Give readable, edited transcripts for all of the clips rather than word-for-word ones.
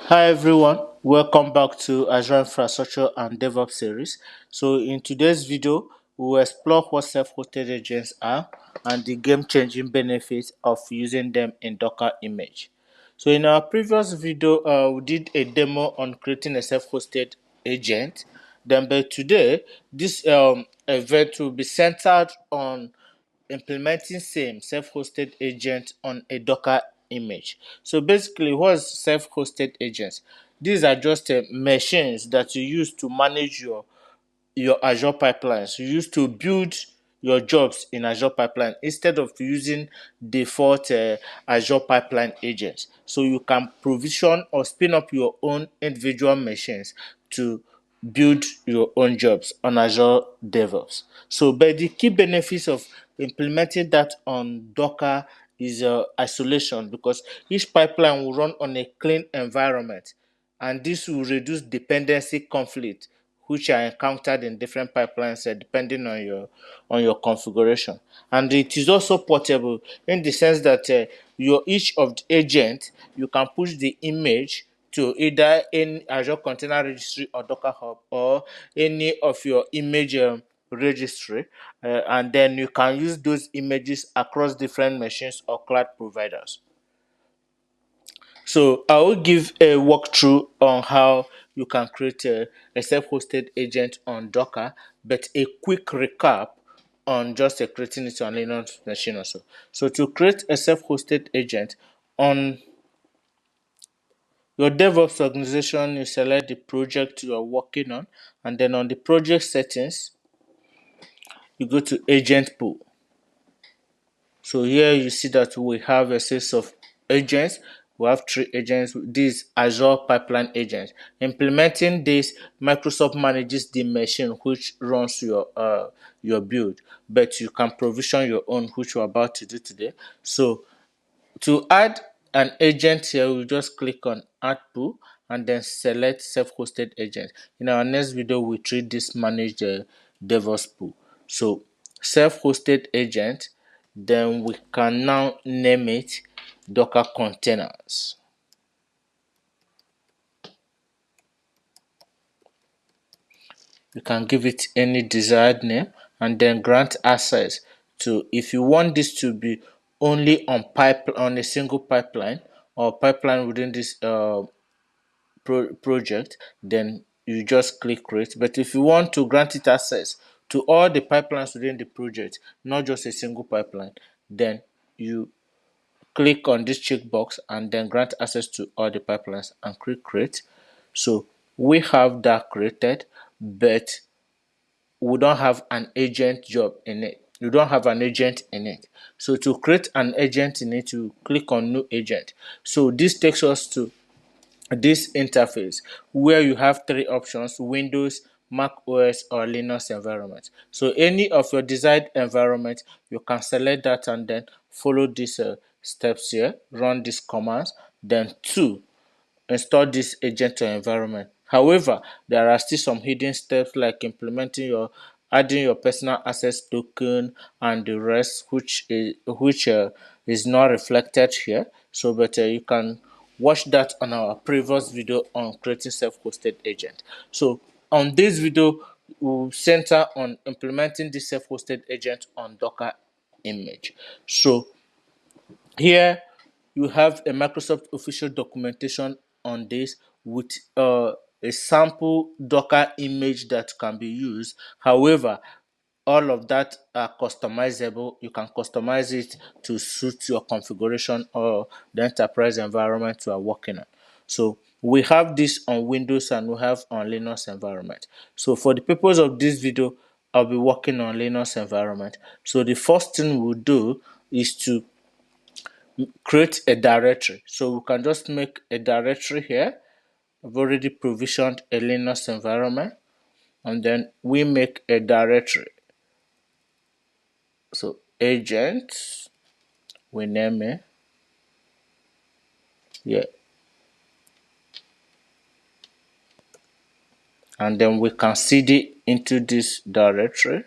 Hi everyone, welcome back to Azure Infrastructure and DevOps series. So in today's video, we will explore what self-hosted agents are and the game-changing benefits of using them in Docker image. So in our previous video, we did a demo on creating a self-hosted agent. Then by today, this event will be centered on implementing same self-hosted agent on a Docker image. So basically, what's self-hosted agents? These are just machines that you use to manage your Azure pipelines. You use to build your jobs in Azure Pipeline instead of using default Azure Pipeline agents. So you can provision or spin up your own individual machines to build your own jobs on Azure DevOps. So, but the key benefits of implementing that on Docker is isolation, because each pipeline will run on a clean environment, and this will reduce dependency conflict which are encountered in different pipelines depending on your configuration. And it is also portable in the sense that your each of the agent, you can push the image to either in Azure Container Registry or Docker Hub or any of your image registry, and then you can use those images across different machines or cloud providers. So I will give a walkthrough on how you can create a self-hosted agent on Docker, but a quick recap on just creating it on Linux machine also. So to create a self-hosted agent on your DevOps organization, you select the project you are working on, and then on the project settings, you go to agent pool. So here you see that we have a set of agents. We have three agents. These Azure Pipeline agents. Implementing this, Microsoft manages the machine which runs your build, but you can provision your own, which we're about to do today. So to add an agent here, we just click on Add Pool and then select Self-Hosted Agent. In our next video, we treat this manage the DevOps pool. So Self-Hosted Agent, then we can now name it Docker Containers. You can give it any desired name and then grant access to, if you want this to be only on a single pipeline or pipeline within this project, then you just click create. But if you want to grant it access to all the pipelines within the project, not just a single pipeline, then you click on this checkbox and then grant access to all the pipelines and click create. So we have that created, but we don't have an agent job in it. You don't have an agent in it. So to create an agent in it, you click on new agent. So this takes us to this interface where you have three options: Windows, Mac OS, or Linux environment. So any of your desired environment, you can select that and then follow these steps here, run these commands. Then two, install this agent to your environment. However, there are still some hidden steps like adding your personal access token and the rest, which is not reflected here. So, but you can watch that on our previous video on creating self-hosted agent. So, on this video, we'll center on implementing this self-hosted agent on Docker image. So, here you have a Microsoft official documentation on this with a sample Docker image that can be used. However, all of that are customizable. You can customize it to suit your configuration or the enterprise environment you are working on. So we have this on Windows and we have on Linux environment. So for the purpose of this video, I'll be working on Linux environment. So the first thing we'll do is to create a directory. So we can just make a directory here. I've already provisioned a Linux environment, and then we make a directory. So agent, we name it. Yeah. And then we can cd into this directory.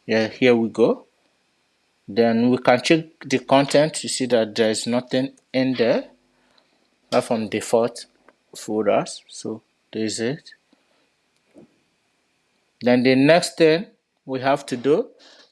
Yeah, here we go. Then we can check the content to see that there is nothing in there apart from default folders. So this is it. Then the next thing we have to do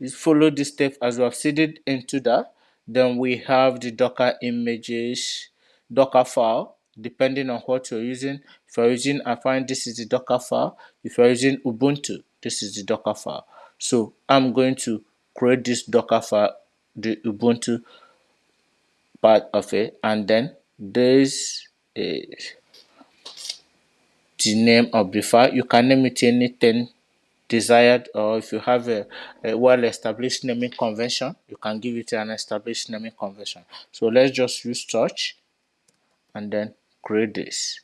is follow this step as we have seeded into that. Then we have the Docker images, Docker file, depending on what you're using. If you're using, I find this is the Docker file. If you're using Ubuntu, this is the Docker file. So I'm going to create this Docker file, the Ubuntu part of it, and then this is the name of the file. You can name it anything desired, or if you have a well-established naming convention, you can give it an established naming convention. So let's just use touch and then create this.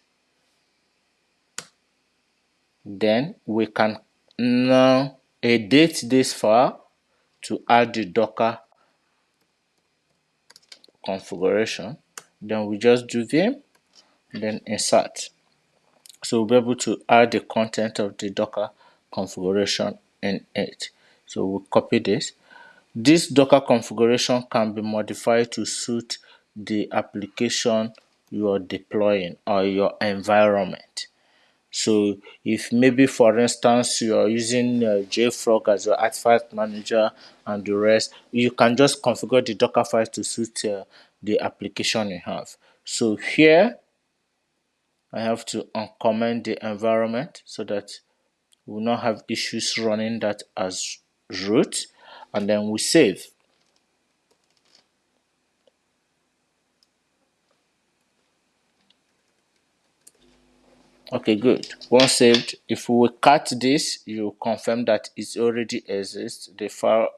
Then we can now edit this file to add the Docker configuration. Then we just do vim, then insert. So we'll be able to add the content of the Docker configuration in it. So we'll copy this. This Docker configuration can be modified to suit the application you are deploying or your environment. So if maybe for instance you are using JFrog as your artifact manager and the rest, you can just configure the Docker file to suit the application you have. So here I have to uncomment the environment so that we will not have issues running that as root, and then we save. Okay, good. Once saved, if we cut this, you confirm that it already exists. The file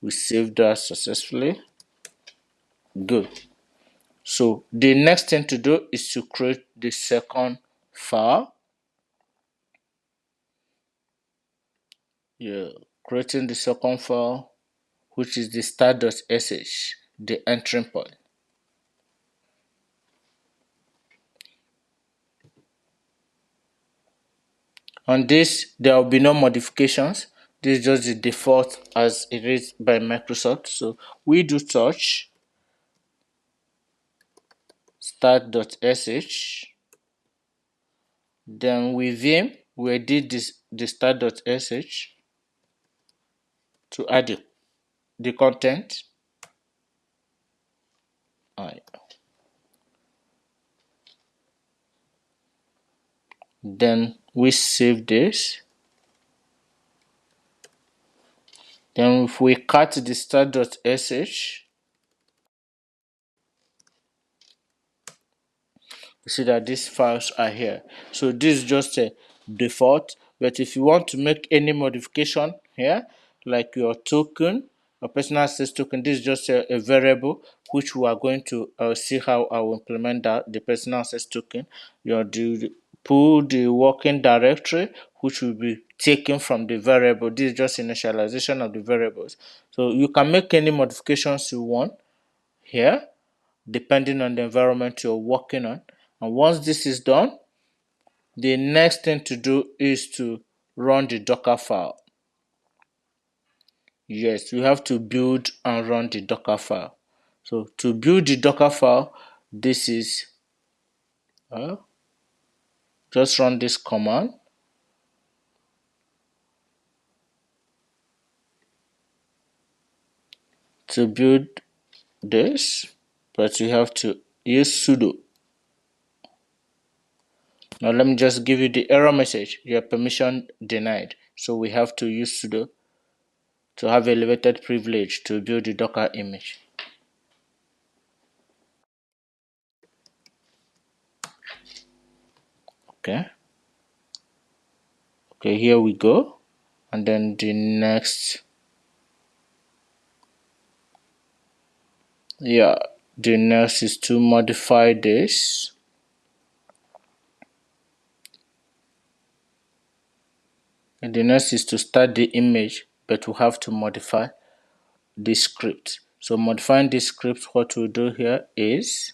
we saved that successfully. Good. So the next thing to do is to create the second file. Yeah, creating the second file, which is the start.sh, the entry point. On this, there will be no modifications. This is just the default as it is by Microsoft. So we do touch start.sh. Then with vim, we edit the start.sh to add the content. Alright. Then we save this. Then if we cut the start.sh, you see that these files are here. So this is just a default, but if you want to make any modification here, like your token, a personal access token, this is just a variable which we are going to see how I will implement that, the personal access token. You do pull the working directory which will be taken from the variable. This is just initialization of the variables. So you can make any modifications you want here depending on the environment you're working on. And once this is done, the next thing to do is to run the Docker file. Yes, you have to build and run the Docker file. So to build the Docker file, this is just run this command. To build this, but you have to use sudo. Now let me just give you the error message. Your permission denied. So we have to use sudo to have elevated privilege to build the Docker image. Okay. Okay, here we go. And then the next, the next is to modify this. And the next is to start the image, but we have to modify this script. So modifying this script, what we'll do here is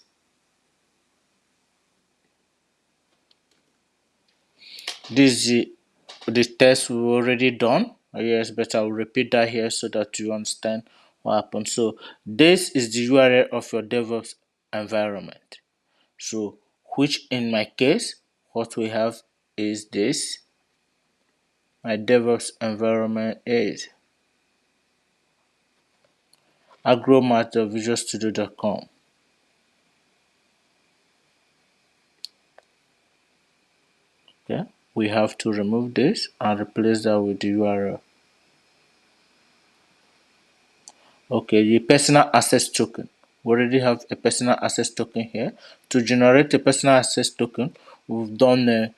this is the test we've already done. Yes, but I'll repeat that here so that you understand what happened. So this is the URL of your DevOps environment. So which in my case, what we have is this. My DevOps environment is agromat.visualstudio.com. Okay, we have to remove this and replace that with the URL. Okay, the personal access token. We already have a personal access token here. To generate a personal access token, we've done a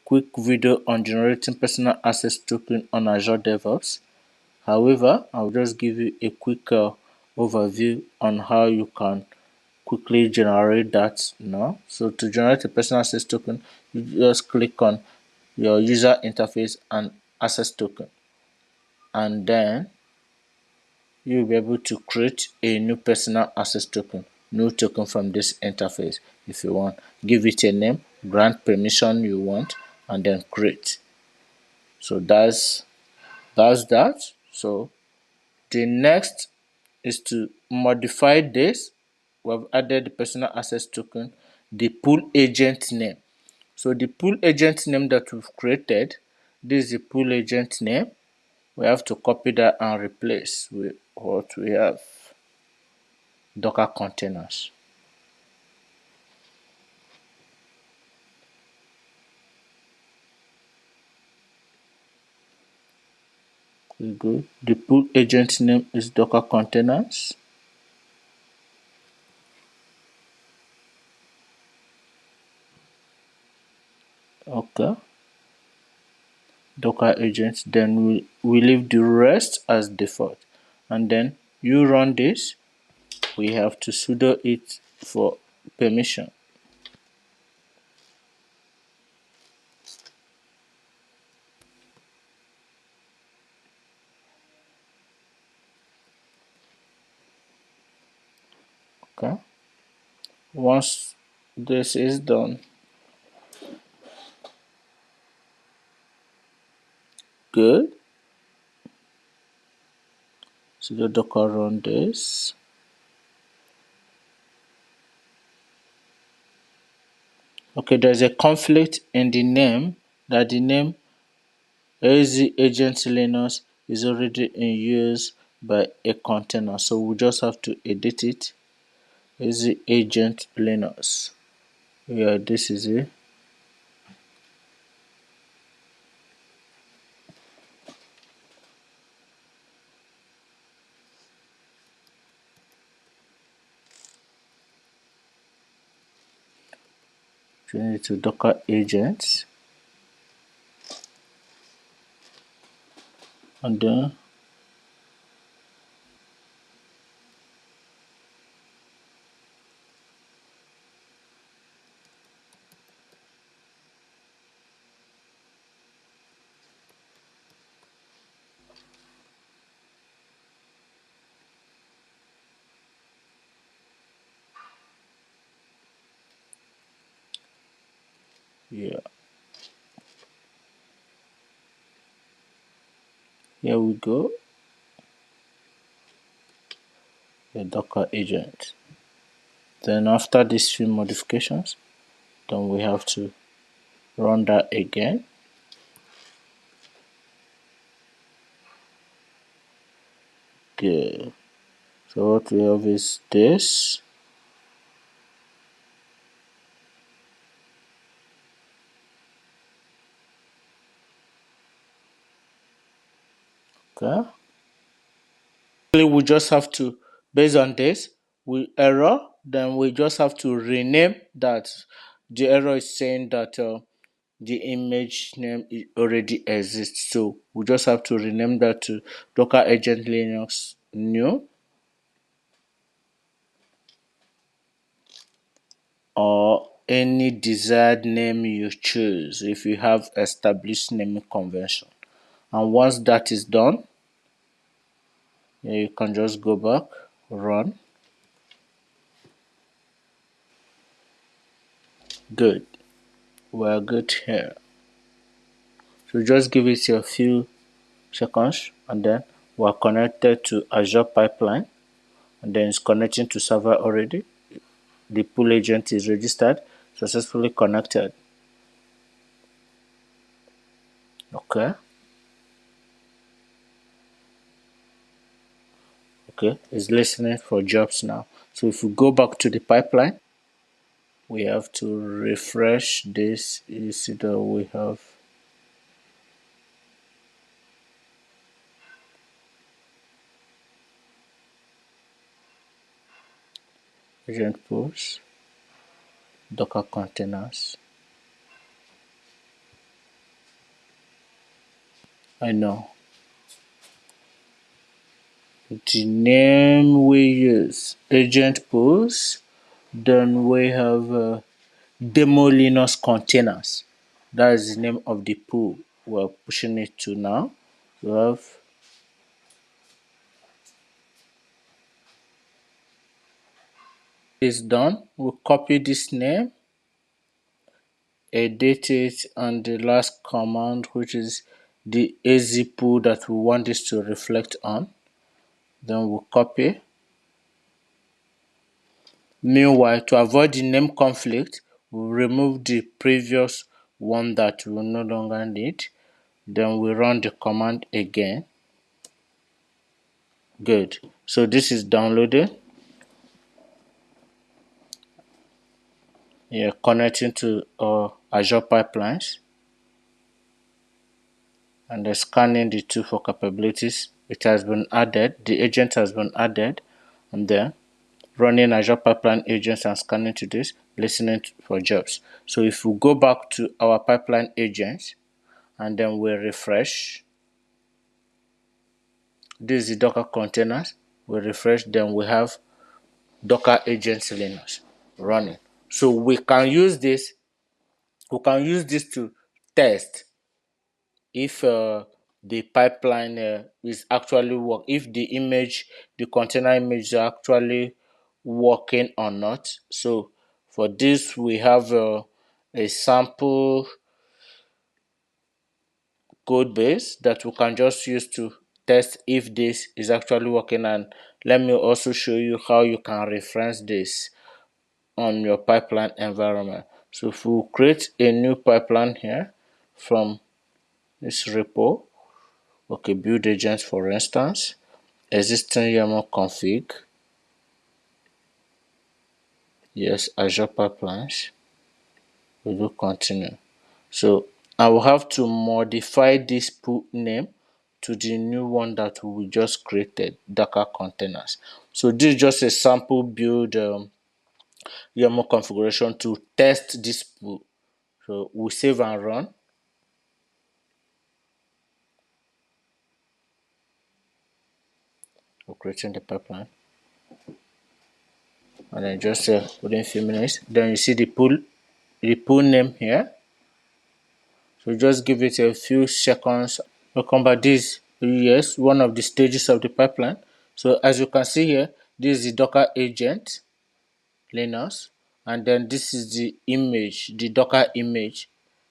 quick video on generating personal access token on Azure DevOps. However, I'll just give you a quick overview on how you can quickly generate that now. So to generate a personal access token, you just click on your user interface and access token, and then you'll be able to create a new personal access token, new token from this interface if you want. Give it a name, grant permission you want, and then create. So that's that. So the next is to modify this. We've added the personal access token, the pool agent name. So the pool agent name that we've created, this is the pool agent name. We have to copy that and replace with what we have. Docker containers. We go. The pool agent name is Docker containers. Okay. Docker agents. Then we leave the rest as default. And then you run this. We have to sudo it for permission. Okay. Once this is done, good. Sudo docker run this. Okay, there's a conflict in the name that the name AZ agent Linux is already in use by a container, so we just have to edit it. AZ agent Linux. Yeah, this is it. Change it to Docker agents, and then yeah, here we go. The Docker agent. Then after these few modifications, then we have to run that again. Good. So what we have is this. Okay. We just have to, based on this, we error, then we just have to rename that. The error is saying that the image name already exists, so we just have to rename that to Docker Agent Linux new, or any desired name you choose if you have established naming convention. And once that is done, you can just go back, run. Good, we're good here. So just give it a few seconds, and then we're connected to Azure Pipeline, and then it's connecting to server already. The pool agent is registered, successfully connected. Okay. Okay, it's listening for jobs now. So if we go back to the pipeline, we have to refresh this. You see that we have agent pools, Docker containers. I know. The name we use, agent pools. Then we have demo Linux containers. That is the name of the pool we're pushing it to now. We have this done. We'll copy this name, edit it, and the last command, which is the AZ pool that we want this to reflect on. Then we'll copy. Meanwhile, to avoid the name conflict, we'll remove the previous one that we no longer need. Then we run the command again. Good. So this is downloading. Yeah, connecting to Azure pipelines, and then scanning the tool for capabilities. It has been added. The agent has been added, and then running Azure Pipeline agents and scanning to this, listening for jobs. So if we go back to our pipeline agents and then we refresh, this is the Docker containers. We refresh, then we have Docker agents Linux running. So we can use this. We can use this to test if the pipeline is actually work. If the image, the container image, is actually working or not. So for this, we have a sample code base that we can just use to test if this is actually working. And let me also show you how you can reference this on your pipeline environment. So if we create a new pipeline here from this repo, okay, build agents for instance, existing YAML config, yes, Azure pipelines, we do continue. So I will have to modify this pool name to the new one that we just created, Docker containers. So this is just a sample build YAML configuration to test this pool. So we save and run. We're creating the pipeline. And then just within a few minutes, then you see the pool name here. So just give it a few seconds. We'll come back. This, yes, one of the stages of the pipeline. So as you can see here, this is the Docker agent, Linux, and then this is the image, the Docker image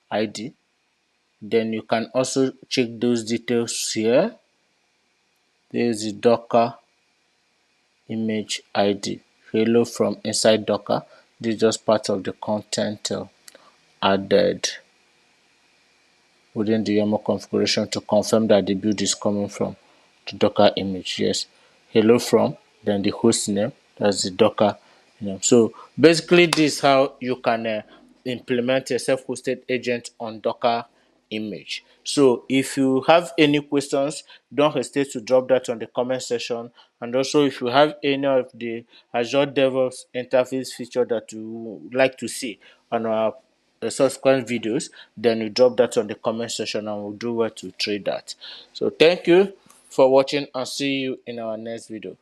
ID. Then you can also check those details here. There is the Docker image ID. Hello from inside Docker. This is just part of the content added within the YAML configuration to confirm that the build is coming from the Docker image. Yes, hello from, then the host name, that's the Docker name. So basically, this is how you can implement a self-hosted agent on Docker image. So if you have any questions, don't hesitate to drop that on the comment section. And also, if you have any of the Azure DevOps interface feature that you would like to see on our subsequent videos, then you drop that on the comment section and we'll do well to trade that. So thank you for watching and see you in our next video.